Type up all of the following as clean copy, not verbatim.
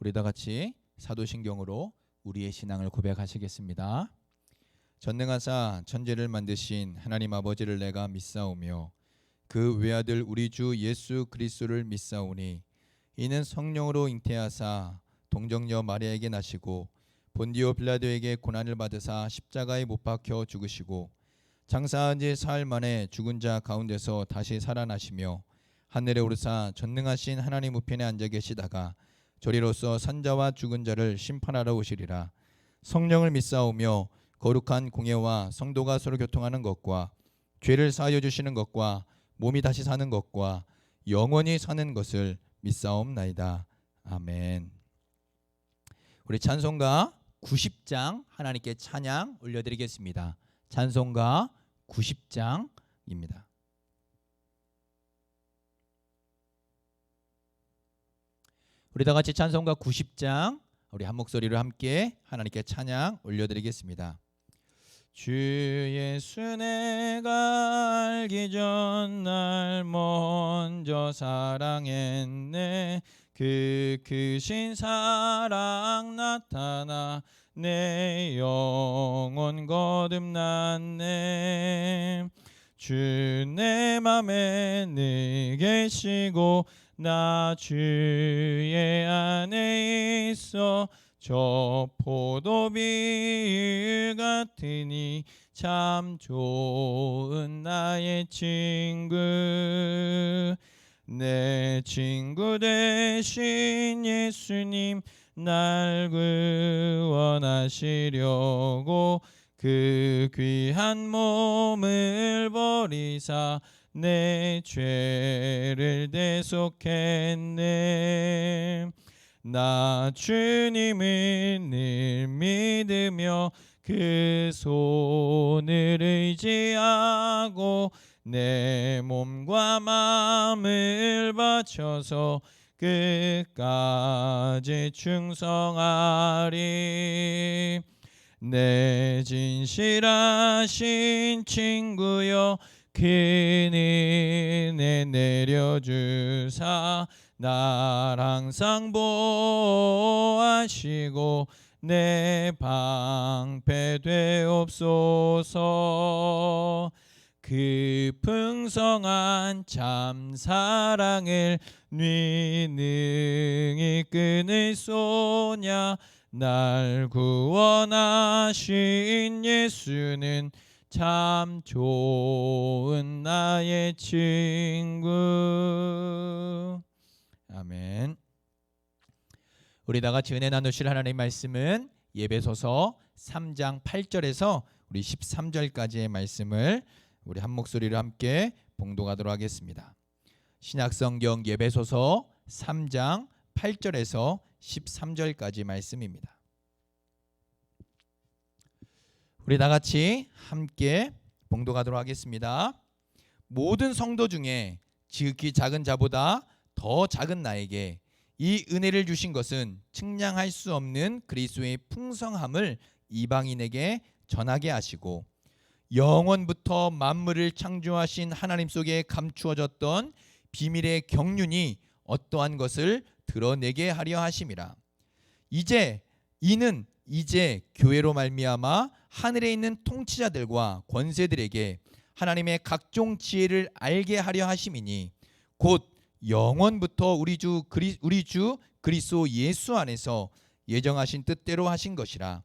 우리 다 같이 사도신경으로 우리의 신앙을 고백하시겠습니다. 전능하사 천지를 만드신 하나님 아버지를 내가 믿사오며 그 외아들 우리 주 예수 그리스도를 믿사오니 이는 성령으로 잉태하사 동정녀 마리아에게 나시고 본디오 빌라도에게 고난을 받으사 십자가에 못 박혀 죽으시고 장사한 지 사흘 만에 죽은 자 가운데서 다시 살아나시며 하늘에 오르사 전능하신 하나님 우편에 앉아 계시다가 저리로서 산자와 죽은 자를 심판하러 오시리라. 성령을 믿사오며 거룩한 공예와 성도가 서로 교통하는 것과 죄를 사하여 주시는 것과 몸이 다시 사는 것과 영원히 사는 것을 믿사옵나이다. 아멘. 우리 찬송가 90장 하나님께 찬양 올려드리겠습니다. 찬송가 90장입니다. 우리 다 같이 찬송가 90장 우리 한 목소리로 함께 하나님께 찬양 올려드리겠습니다. 주 예수 내가 알기 전 날 먼저 사랑했네. 그 크신 사랑 나타나 내 영혼 거듭났네. 주 내 맘에 늘 계시고 나 주의 안에 있어 저 포도비유 같으니 참 좋은 나의 친구. 내 친구 되신 예수님 날 구원하시려고 그 귀한 몸을 버리사 내 죄를 대속했네. 나 주님을 늘 믿으며 그 손을 의지하고 내 몸과 마음을 바쳐서 끝까지 충성하리. 내 진실하신 친구여 큰 은혜 내려주사 날 항상 보호하시고 내 방패 되옵소서. 그 풍성한 참 사랑을 네 능히 끊을 소냐. 날 구원하신 예수는 참 좋은 나의 친구. 아멘. 우리 다 같이 은혜 나누실 하나님의 말씀은 예배소서 3장 8절에서 우리 13절까지의 말씀을 우리 한 목소리로 함께 봉독하도록 하겠습니다. 신약성경 예배소서 3장 8절에서 13절까지 말씀입니다. 우리 다 같이 함께 봉독하도록 하겠습니다. 모든 성도 중에 지극히 작은 자보다 더 작은 나에게 이 은혜를 주신 것은 측량할 수 없는 그리스도의 풍성함을 이방인에게 전하게 하시고 영원부터 만물을 창조하신 하나님 속에 감추어졌던 비밀의 경륜이 어떠한 것을 드러내게 하려 하심이라. 이는 이제 교회로 말미암아 하늘에 있는 통치자들과 권세들에게 하나님의 각종 지혜를 알게 하려 하심이니 곧 영원부터 우리 주 그리스도 예수 안에서 예정하신 뜻대로 하신 것이라.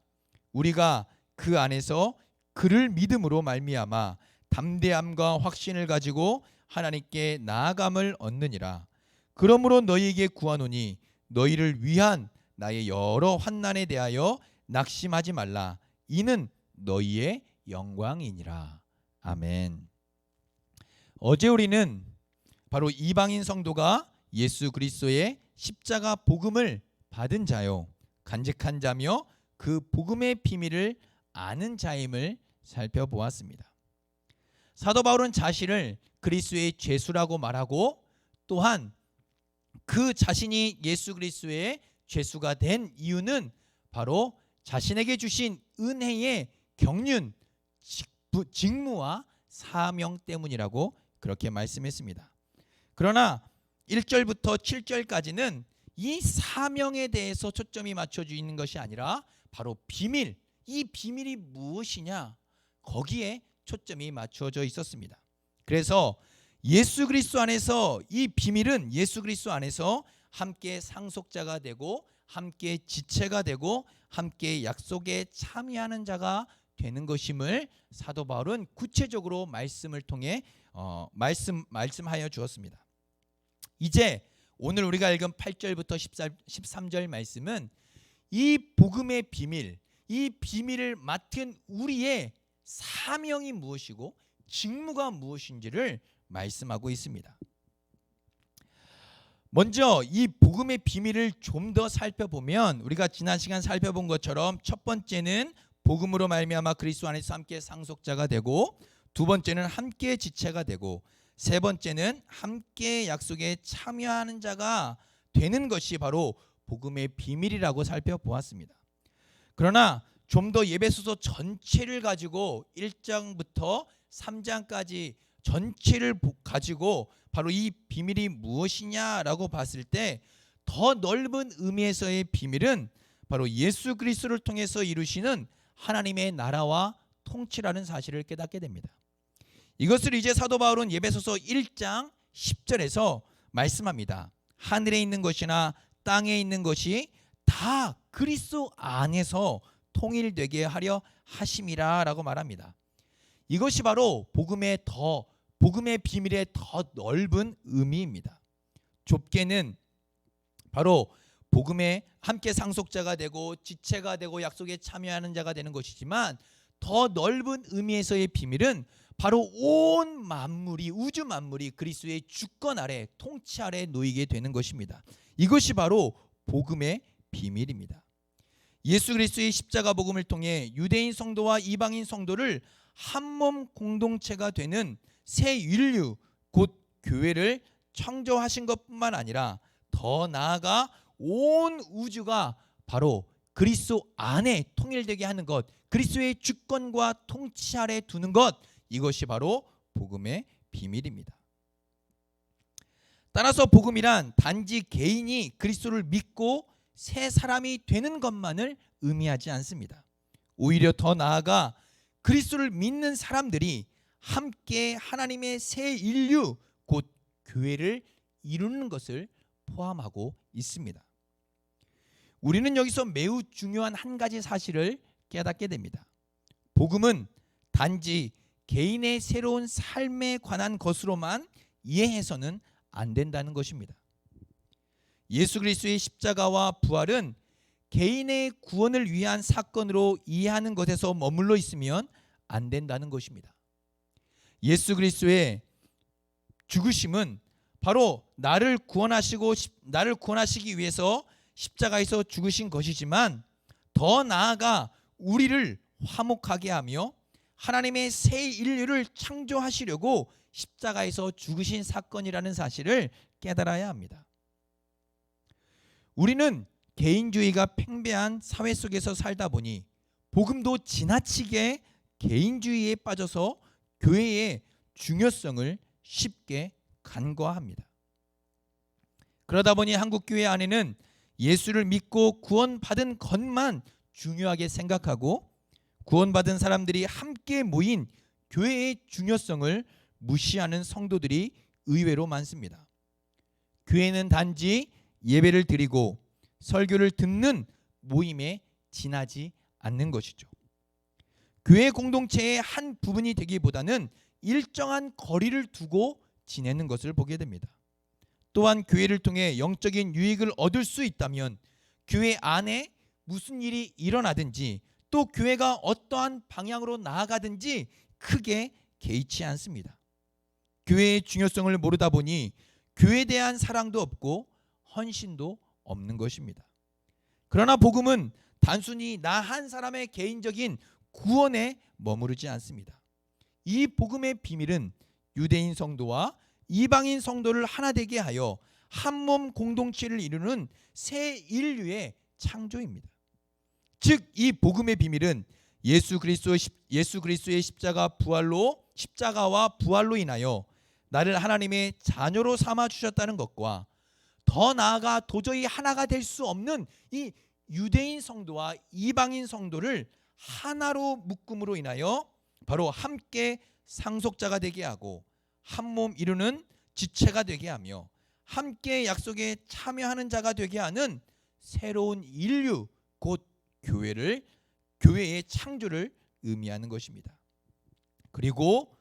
우리가 그 안에서 그를 믿음으로 말미암아 담대함과 확신을 가지고 하나님께 나아감을 얻느니라. 그러므로 너희에게 구하노니 너희를 위한 나의 여러 환난에 대하여 낙심하지 말라. 이는 너희의 영광이니라. 아멘. 어제 우리는 바로 이방인 성도가 예수 그리스도의 십자가 복음을 받은 자요 간직한 자며 그 복음의 비밀을 아는 자임을 살펴보았습니다. 사도 바울은 자신을 그리스도의 죄수라고 말하고 또한 그 자신이 예수 그리스도의 죄수가 된 이유는 바로 자신에게 주신 은혜의 경륜, 직무와 사명 때문이라고 그렇게 말씀했습니다. 그러나 1절부터 7절까지는 이 사명에 대해서 초점이 맞춰져 있는 것이 아니라 바로 비밀, 이 비밀이 무엇이냐, 거기에 초점이 맞춰져 있었습니다. 그래서 예수 그리스도 안에서 이 비밀은 예수 그리스도 안에서 함께 상속자가 되고 함께 지체가 되고 함께 약속에 참여하는 자가 되는 것임을 사도 바울은 구체적으로 말씀을 통해 말씀하여 주었습니다. 이제 오늘 우리가 읽은 8절부터 13절 말씀은 이 복음의 비밀, 이 비밀을 맡은 우리의 사명이 무엇이고 직무가 무엇인지를 말씀하고 있습니다. 먼저 이 복음의 비밀을 좀 더 살펴보면 우리가 지난 시간 살펴본 것처럼 첫 번째는 복음으로 말미암아 그리스도 안에서 함께 상속자가 되고, 두 번째는 함께 지체가 되고, 세 번째는 함께 약속에 참여하는 자가 되는 것이 바로 복음의 비밀이라고 살펴보았습니다. 그러나 좀 더 에베소서 전체를 가지고 1장부터 3장까지 전체를 가지고 바로 이 비밀이 무엇이냐라고 봤을 때 더 넓은 의미에서의 비밀은 바로 예수 그리스도를 통해서 이루시는 하나님의 나라와 통치라는 사실을 깨닫게 됩니다. 이것을 이제 사도 바울은 에베소서 1장 10절에서 말씀합니다. 하늘에 있는 것이나 땅에 있는 것이 다 그리스도 안에서 통일되게 하려 하심이라 라고 말합니다. 이것이 바로 복음의 비밀의 더 넓은 의미입니다. 좁게는 바로 복음에 함께 상속자가 되고 지체가 되고 약속에 참여하는 자가 되는 것이지만, 더 넓은 의미에서의 비밀은 바로 온 만물이, 우주 만물이 그리스도의 주권 아래, 통치 아래 놓이게 되는 것입니다. 이것이 바로 복음의 비밀입니다. 예수 그리스도의 십자가 복음을 통해 유대인 성도와 이방인 성도를 한 몸 공동체가 되는 새 인류, 곧 교회를 창조하신 것뿐만 아니라 더 나아가 온 우주가 바로 그리스도 안에 통일되게 하는 것, 그리스도의 주권과 통치 아래 두는 것, 이것이 바로 복음의 비밀입니다. 따라서 복음이란 단지 개인이 그리스도를 믿고 새 사람이 되는 것만을 의미하지 않습니다. 오히려 더 나아가 그리스도를 믿는 사람들이 함께 하나님의 새 인류, 곧 교회를 이루는 것을 포함하고 있습니다. 우리는 여기서 매우 중요한 한 가지 사실을 깨닫게 됩니다. 복음은 단지 개인의 새로운 삶에 관한 것으로만 이해해서는 안 된다는 것입니다. 예수 그리스도의 십자가와 부활은 개인의 구원을 위한 사건으로 이해하는 것에서 머물러 있으면 안 된다는 것입니다. 예수 그리스도의 죽으심은 바로 나를 구원하시기 위해서 십자가에서 죽으신 것이지만, 더 나아가 우리를 화목하게 하며 하나님의 새 인류를 창조하시려고 십자가에서 죽으신 사건이라는 사실을 깨달아야 합니다. 우리는 개인주의가 팽배한 사회 속에서 살다 보니 복음도 지나치게 개인주의에 빠져서 교회의 중요성을 쉽게 간과합니다. 그러다 보니 한국 교회 안에는 예수를 믿고 구원받은 것만 중요하게 생각하고, 구원받은 사람들이 함께 모인 교회의 중요성을 무시하는 성도들이 의외로 많습니다. 교회는 단지 예배를 드리고 설교를 듣는 모임에 지나지 않는 것이죠. 교회 공동체의 한 부분이 되기보다는 일정한 거리를 두고 지내는 것을 보게 됩니다. 또한 교회를 통해 영적인 유익을 얻을 수 있다면 교회 안에 무슨 일이 일어나든지 또 교회가 어떠한 방향으로 나아가든지 크게 개의치 않습니다. 교회의 중요성을 모르다 보니 교회에 대한 사랑도 없고 헌신도 없는 것입니다. 그러나 복음은 단순히 나 한 사람의 개인적인 구원에 머무르지 않습니다. 이 복음의 비밀은 유대인 성도와 이방인 성도를 하나 되게 하여 한 몸 공동체를 이루는 새 인류의 창조입니다. 즉 이 복음의 비밀은 예수 그리스도의 십자가와 부활로 인하여 나를 하나님의 자녀로 삼아 주셨다는 것과 더 나아가 도저히 하나가 될 수 없는 이 유대인 성도와 이방인 성도를 하나로 묶음으로 인하여 바로 함께 상속자가 되게 하고 한 몸 이루는 지체가 되게 하며 함께 약속에 참여하는 자가 되게 하는 새로운 인류, 곧 교회의 창조를 의미하는 것입니다. 그리고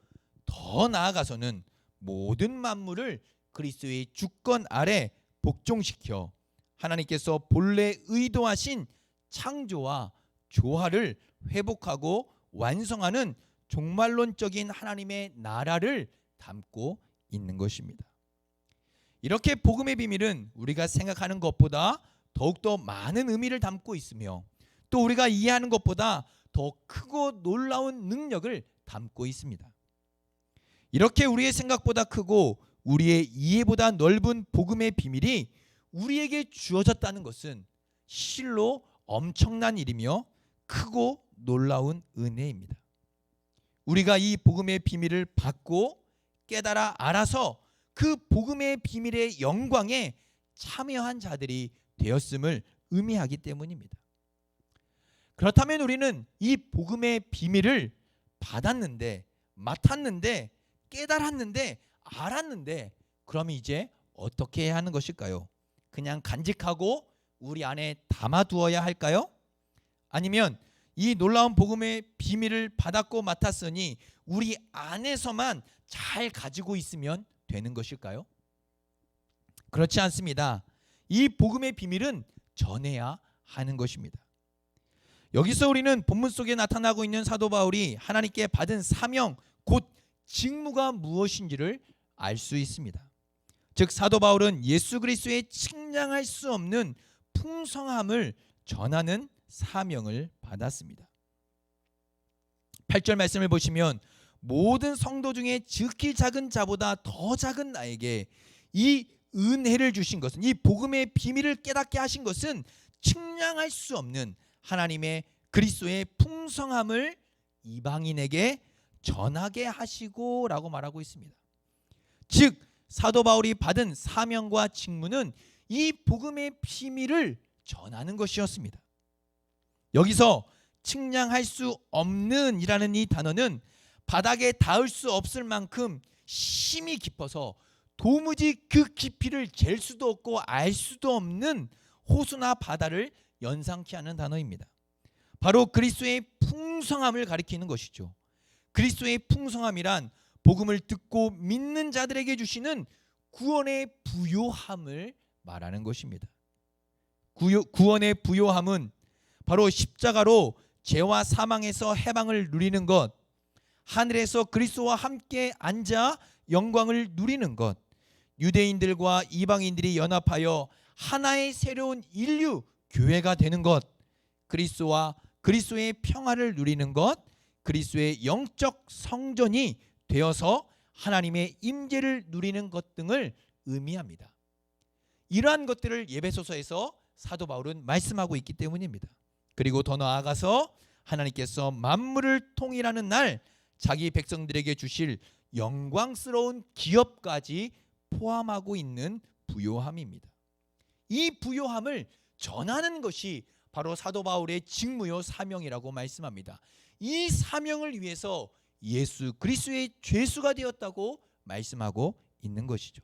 더 나아가서는 모든 만물을 그리스도의 주권 아래 복종시켜 하나님께서 본래 의도하신 창조와 조화를 회복하고 완성하는 종말론적인 하나님의 나라를 담고 있는 것입니다. 이렇게 복음의 비밀은 우리가 생각하는 것보다 더욱더 많은 의미를 담고 있으며 또 우리가 이해하는 것보다 더 크고 놀라운 능력을 담고 있습니다. 이렇게 우리의 생각보다 크고 우리의 이해보다 넓은 복음의 비밀이 우리에게 주어졌다는 것은 실로 엄청난 일이며 크고 놀라운 은혜입니다. 우리가 이 복음의 비밀을 받고 깨달아 알아서 그 복음의 비밀의 영광에 참여한 자들이 되었음을 의미하기 때문입니다. 그렇다면 우리는 이 복음의 비밀을 받았는데, 맡았는데, 깨달았는데, 알았는데 그럼 이제 어떻게 해야 하는 것일까요? 그냥 간직하고 우리 안에 담아두어야 할까요? 아니면 이 놀라운 복음의 비밀을 받았고 맡았으니 우리 안에서만 잘 가지고 있으면 되는 것일까요? 그렇지 않습니다. 이 복음의 비밀은 전해야 하는 것입니다. 여기서 우리는 본문 속에 나타나고 있는 사도 바울이 하나님께 받은 사명, 곧 직무가 무엇인지를 알 수 있습니다. 즉 사도 바울은 예수 그리스도의 측량할 수 없는 풍성함을 전하는 사명을 받았습니다. 8절 말씀을 보시면 모든 성도 중에 지극히 작은 자보다 더 작은 나에게 이 은혜를 주신 것은, 이 복음의 비밀을 깨닫게 하신 것은 측량할 수 없는 하나님의 그리스도의 풍성함을 이방인에게 전하게 하시고 라고 말하고 있습니다. 즉 사도 바울이 받은 사명과 직무는 이 복음의 비밀을 전하는 것이었습니다. 여기서 측량할 수 없는 이라는 이 단어는 바닥에 닿을 수 없을 만큼 심이 깊어서 도무지 그 깊이를 잴 수도 없고 알 수도 없는 호수나 바다를 연상케 하는 단어입니다. 바로 그리스도의 풍성함을 가리키는 것이죠. 그리스도의 풍성함이란 복음을 듣고 믿는 자들에게 주시는 구원의 부요함을 말하는 것입니다. 구원의 부요함은 바로 십자가로 죄와 사망에서 해방을 누리는 것, 하늘에서 그리스도와 함께 앉아 영광을 누리는 것, 유대인들과 이방인들이 연합하여 하나의 새로운 인류 교회가 되는 것, 그리스도와 그리스도의 평화를 누리는 것, 그리스도의 영적 성전이 되어서 하나님의 임재를 누리는 것 등을 의미합니다. 이러한 것들을 에베소서에서 사도 바울은 말씀하고 있기 때문입니다. 그리고 더 나아가서 하나님께서 만물을 통일하는 날 자기 백성들에게 주실 영광스러운 기업까지 포함하고 있는 부요함입니다. 이 부요함을 전하는 것이 바로 사도 바울의 직무요 사명이라고 말씀합니다. 이 사명을 위해서 예수 그리스도의 죄수가 되었다고 말씀하고 있는 것이죠.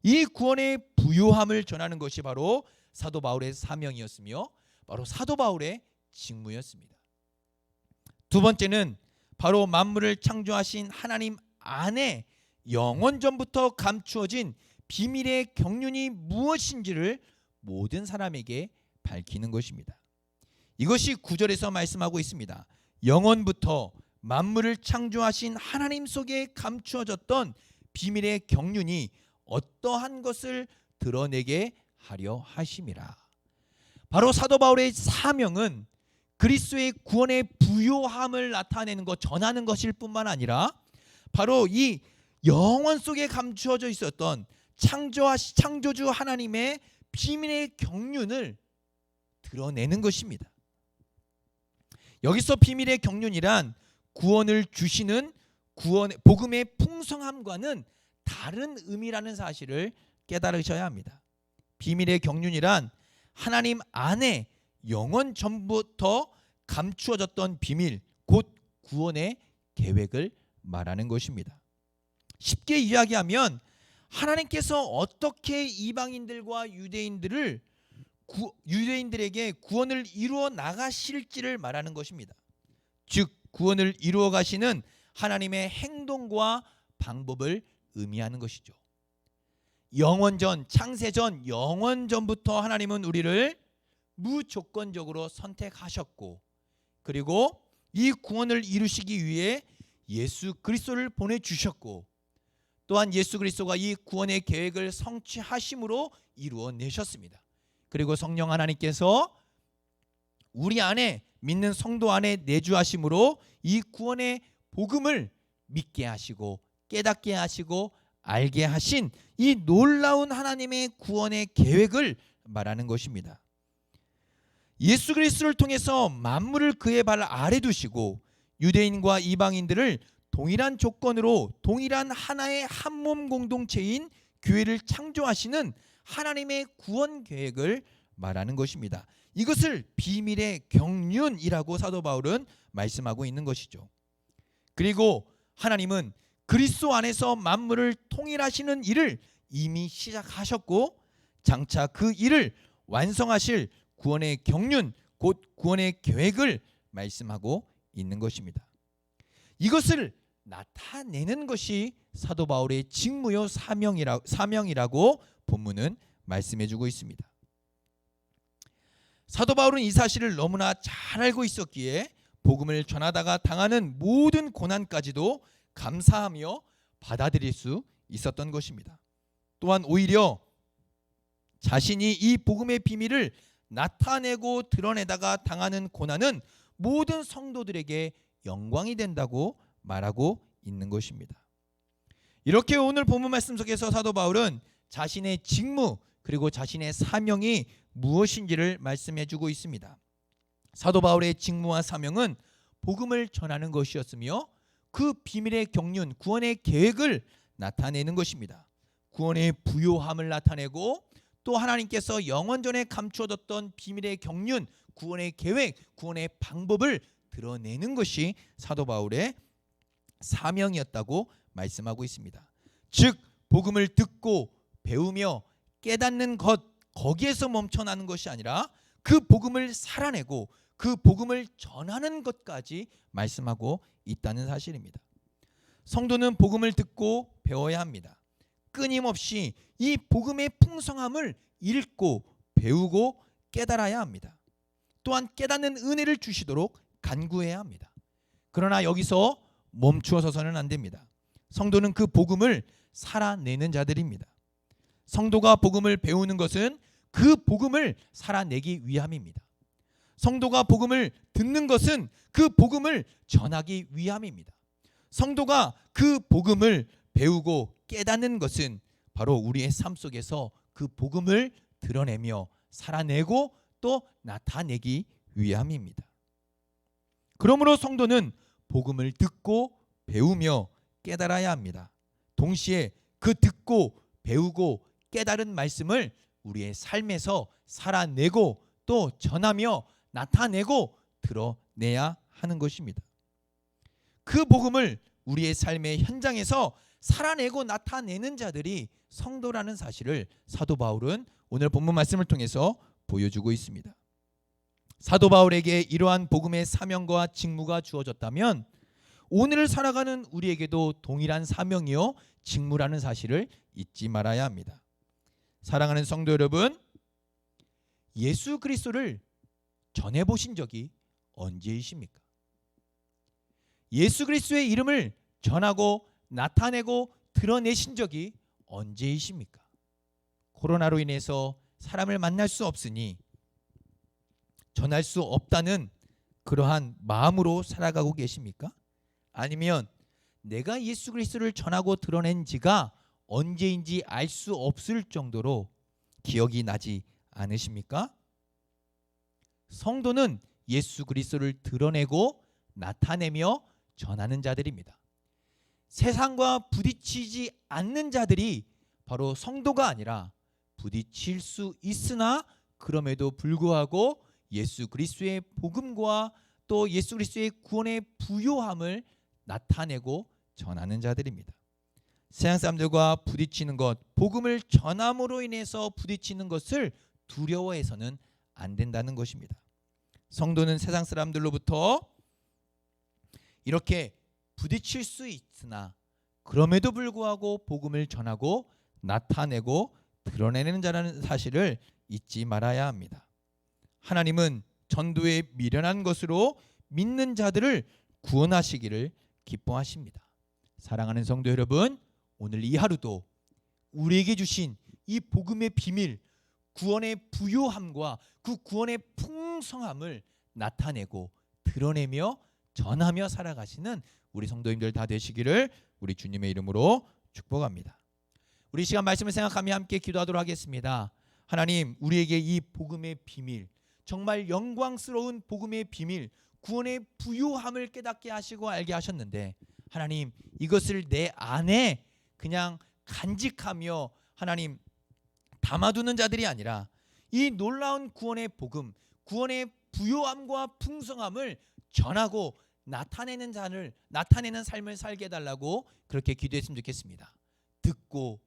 이 구원의 부요함을 전하는 것이 바로 사도 바울의 사명이었으며 바로 사도 바울의 직무였습니다. 두 번째는 바로 만물을 창조하신 하나님 안에 영원전부터 감추어진 비밀의 경륜이 무엇인지를 모든 사람에게 밝히는 것입니다. 이것이 9절에서 말씀하고 있습니다. 영원부터 만물을 창조하신 하나님 속에 감추어졌던 비밀의 경륜이 어떠한 것을 드러내게 하려 하심이라. 바로 사도 바울의 사명은 그리스도의 구원의 부요함을 나타내는 것, 전하는 것일 뿐만 아니라 바로 이 영원 속에 감추어져 있었던 창조주 하나님의 비밀의 경륜을 드러내는 것입니다. 여기서 비밀의 경륜이란 구원을 주시는 복음의 풍성함과는 다른 의미라는 사실을 깨달으셔야 합니다. 비밀의 경륜이란 하나님 안에 영원 전부터 감추어졌던 비밀, 곧 구원의 계획을 말하는 것입니다. 쉽게 이야기하면 하나님께서 어떻게 이방인들과 유대인들에게 구원을 이루어 나가실지를 말하는 것입니다. 즉 구원을 이루어 가시는 하나님의 행동과 방법을 의미하는 것이죠. 영원전, 창세전, 영원전부터 하나님은 우리를 무조건적으로 선택하셨고, 그리고 이 구원을 이루시기 위해 예수 그리스도를 보내주셨고, 또한 예수 그리스도가 이 구원의 계획을 성취하심으로 이루어내셨습니다. 그리고 성령 하나님께서 우리 안에, 믿는 성도 안에 내주하심으로 이 구원의 복음을 믿게 하시고 깨닫게 하시고 알게 하신 이 놀라운 하나님의 구원의 계획을 말하는 것입니다. 예수 그리스도를 통해서 만물을 그의 발 아래 두시고 유대인과 이방인들을 동일한 조건으로 동일한 하나의 한 몸 공동체인 교회를 창조하시는 하나님의 구원 계획을 말하는 것입니다. 이것을 비밀의 경륜이라고 사도 바울은 말씀하고 있는 것이죠. 그리고 하나님은 그리스도 안에서 만물을 통일하시는 일을 이미 시작하셨고 장차 그 일을 완성하실 구원의 경륜, 곧 구원의 계획을 말씀하고 있는 것입니다. 이것을 나타내는 것이 사도 바울의 직무요 사명이라고 본문은 말씀해주고 있습니다. 사도 바울은 이 사실을 너무나 잘 알고 있었기에 복음을 전하다가 당하는 모든 고난까지도 감사하며 받아들일 수 있었던 것입니다. 또한 오히려 자신이 이 복음의 비밀을 나타내고 드러내다가 당하는 고난은 모든 성도들에게 영광이 된다고 말하고 있는 것입니다. 이렇게 오늘 본문 말씀 속에서 사도 바울은 자신의 직무 그리고 자신의 사명이 무엇인지를 말씀해주고 있습니다. 사도 바울의 직무와 사명은 복음을 전하는 것이었으며 그 비밀의 경륜, 구원의 계획을 나타내는 것입니다. 구원의 부요함을 나타내고 또 하나님께서 영원전에 감추어뒀던 비밀의 경륜, 구원의 계획, 구원의 방법을 드러내는 것이 사도 바울의 사명이었다고 말씀하고 있습니다. 즉 복음을 듣고 배우며 깨닫는 것, 거기에서 멈춰나는 것이 아니라 그 복음을 살아내고 그 복음을 전하는 것까지 말씀하고 있다는 사실입니다. 성도는 복음을 듣고 배워야 합니다. 끊임없이 이 복음의 풍성함을 읽고 배우고 깨달아야 합니다. 또한 깨닫는 은혜를 주시도록 간구해야 합니다. 그러나 여기서 멈추어 서서는 안 됩니다. 성도는 그 복음을 살아내는 자들입니다. 성도가 복음을 배우는 것은 그 복음을 살아내기 위함입니다. 성도가 복음을 듣는 것은 그 복음을 전하기 위함입니다. 성도가 그 복음을 배우고 깨닫는 것은 바로 우리의 삶 속에서 그 복음을 드러내며 살아내고 또 나타내기 위함입니다. 그러므로 성도는 복음을 듣고 배우며 깨달아야 합니다. 동시에 그 듣고 배우고 깨달은 말씀을 우리의 삶에서 살아내고 또 전하며 나타내고 드러내야 하는 것입니다. 그 복음을 우리의 삶의 현장에서 살아내고 나타내는 자들이 성도라는 사실을 사도 바울은 오늘 본문 말씀을 통해서 보여주고 있습니다. 사도 바울에게 이러한 복음의 사명과 직무가 주어졌다면 오늘을 살아가는 우리에게도 동일한 사명이요 직무라는 사실을 잊지 말아야 합니다. 사랑하는 성도 여러분, 예수 그리스도를 전해보신 적이 언제이십니까? 예수 그리스도의 이름을 전하고 나타내고 드러내신 적이 언제이십니까? 코로나로 인해서 사람을 만날 수 없으니 전할 수 없다는 그러한 마음으로 살아가고 계십니까? 아니면 내가 예수 그리스도를 전하고 드러낸 지가 언제인지 알 수 없을 정도로 기억이 나지 않으십니까? 성도는 예수 그리스도를 드러내고 나타내며 전하는 자들입니다. 세상과 부딪히지 않는 자들이 바로 성도가 아니라 부딪힐 수 있으나 그럼에도 불구하고 예수 그리스도의 복음과 또 예수 그리스도의 구원의 부요함을 나타내고 전하는 자들입니다. 세상 사람들과 부딪히는 것, 복음을 전함으로 인해서 부딪히는 것을 두려워해서는 안 된다는 것입니다. 성도는 세상 사람들로부터 이렇게 부딪힐 수 있으나 그럼에도 불구하고 복음을 전하고 나타내고 드러내는 자라는 사실을 잊지 말아야 합니다. 하나님은 전도에 미련한 것으로 믿는 자들을 구원하시기를 기뻐하십니다. 사랑하는 성도 여러분, 오늘 이 하루도 우리에게 주신 이 복음의 비밀, 구원의 부요함과 그 구원의 풍성함을 나타내고 드러내며 전하며 살아가시는 우리 성도님들 다 되시기를 우리 주님의 이름으로 축복합니다. 우리 시간 말씀을 생각하며 함께 기도하도록 하겠습니다. 하나님, 우리에게 이 복음의 비밀, 정말 영광스러운 복음의 비밀, 구원의 부요함을 깨닫게 하시고 알게 하셨는데, 하나님, 이것을 내 안에 그냥 간직하며 하나님 담아두는 자들이 아니라 이 놀라운 구원의 복음, 구원의 부요함과 풍성함을 전하고 나타내는 삶을 살게 해달라고 그렇게 기도했으면 좋겠습니다. 듣고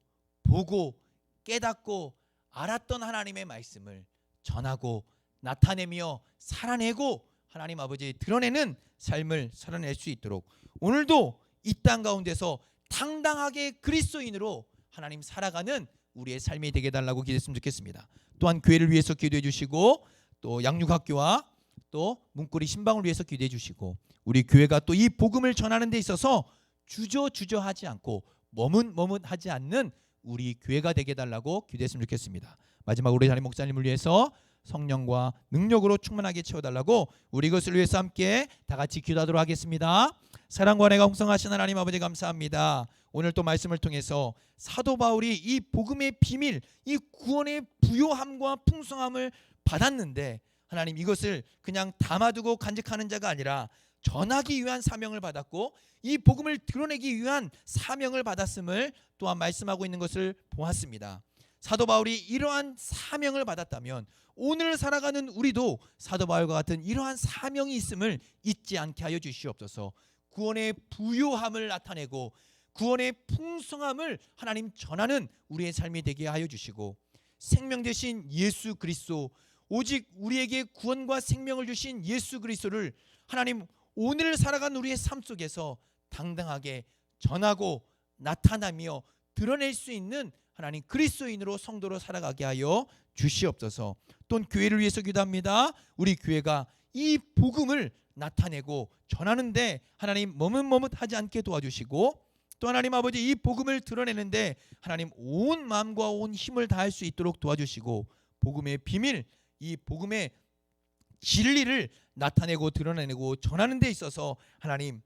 보고 깨닫고 알았던 하나님의 말씀을 전하고 나타내며 살아내고 하나님 아버지 드러내는 삶을 살아낼 수 있도록 오늘도 이 땅 가운데서 당당하게 그리스도인으로 하나님 살아가는 우리의 삶이 되게 해달라고 기도했으면 좋겠습니다. 또한 교회를 위해서 기도해 주시고 또 양육학교와 또 문고리 신방을 위해서 기도해 주시고 우리 교회가 또 이 복음을 전하는 데 있어서 주저하지 않고 머뭇하지 않는 우리 교회가 되게 해달라고 기도했으면 좋겠습니다. 마지막으로 우리 담임 목사님을 위해서 성령과 능력으로 충만하게 채워달라고 우리 것을 위해서 함께 다 같이 기도하도록 하겠습니다. 사랑과 은혜가 풍성하신 하나님 아버지 감사합니다. 오늘 또 말씀을 통해서 사도 바울이 이 복음의 비밀, 이 구원의 부요함과 풍성함을 받았는데 하나님 이것을 그냥 담아두고 간직하는 자가 아니라 전하기 위한 사명을 받았고 이 복음을 드러내기 위한 사명을 받았음을 또한 말씀하고 있는 것을 보았습니다. 사도 바울이 이러한 사명을 받았다면 오늘 살아가는 우리도 사도 바울과 같은 이러한 사명이 있음을 잊지 않게 하여 주시옵소서. 구원의 부요함을 나타내고 구원의 풍성함을 하나님 전하는 우리의 삶이 되게 하여 주시고 생명 되신 예수 그리스도, 오직 우리에게 구원과 생명을 주신 예수 그리스도를 하나님 오늘 살아가는 우리의 삶 속에서 당당하게 전하고 나타나며 드러낼 수 있는 하나님 그리스도인으로 성도로 살아가게 하여 주시옵소서. 또한 교회를 위해서 기도합니다. 우리 교회가 이 복음을 나타내고 전하는데 하나님 머뭇하지 않게 도와주시고 또 하나님 아버지 이 복음을 드러내는데 하나님 온 마음과 온 힘을 다할 수 있도록 도와주시고 복음의 비밀, 이 복음의 진리를 나타내고 드러내고 전하는 데 있어서 하나님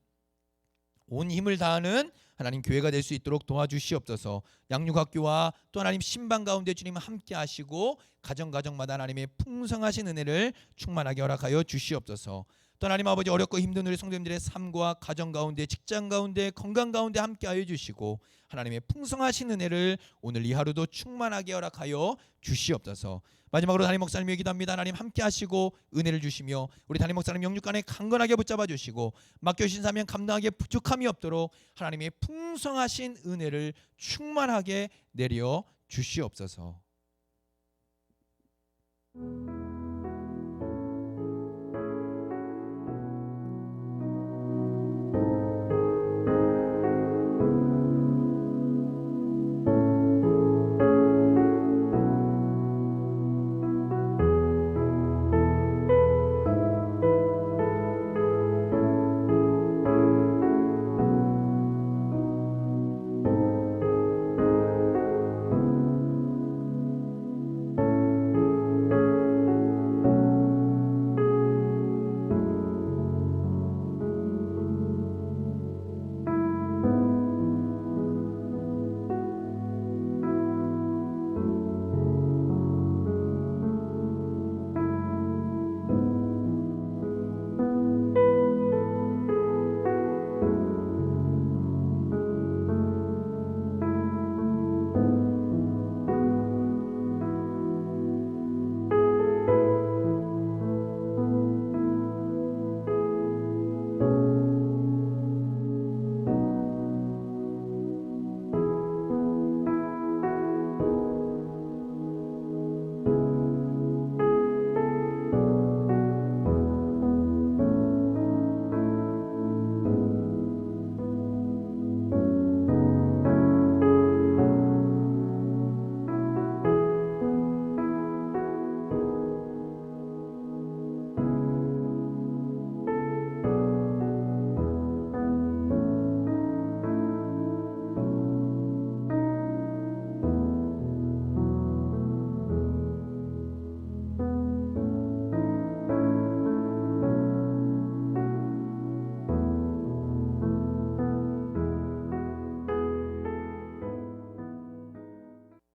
온 힘을 다하는 하나님 교회가 될 수 있도록 도와주시옵소서. 양육학교와 또 하나님 신방 가운데 주님 함께 하시고 가정마다 하나님의 풍성하신 은혜를 충만하게 허락하여 주시옵소서. 또 하나님 아버지 어렵고 힘든 우리 성도님들의 삶과 가정 가운데 직장 가운데 건강 가운데 함께 하여 주시고 하나님의 풍성하신 은혜를 오늘 이 하루도 충만하게 허락하여 주시옵소서. 마지막으로 담임 목사님에게 기도합니다. 하나님 함께 하시고 은혜를 주시며 우리 담임 목사님 영육간에 강건하게 붙잡아 주시고 맡겨주신 사명 감당하기에 부족함이 없도록 하나님의 풍성하신 은혜를 충만하게 내려 주시옵소서.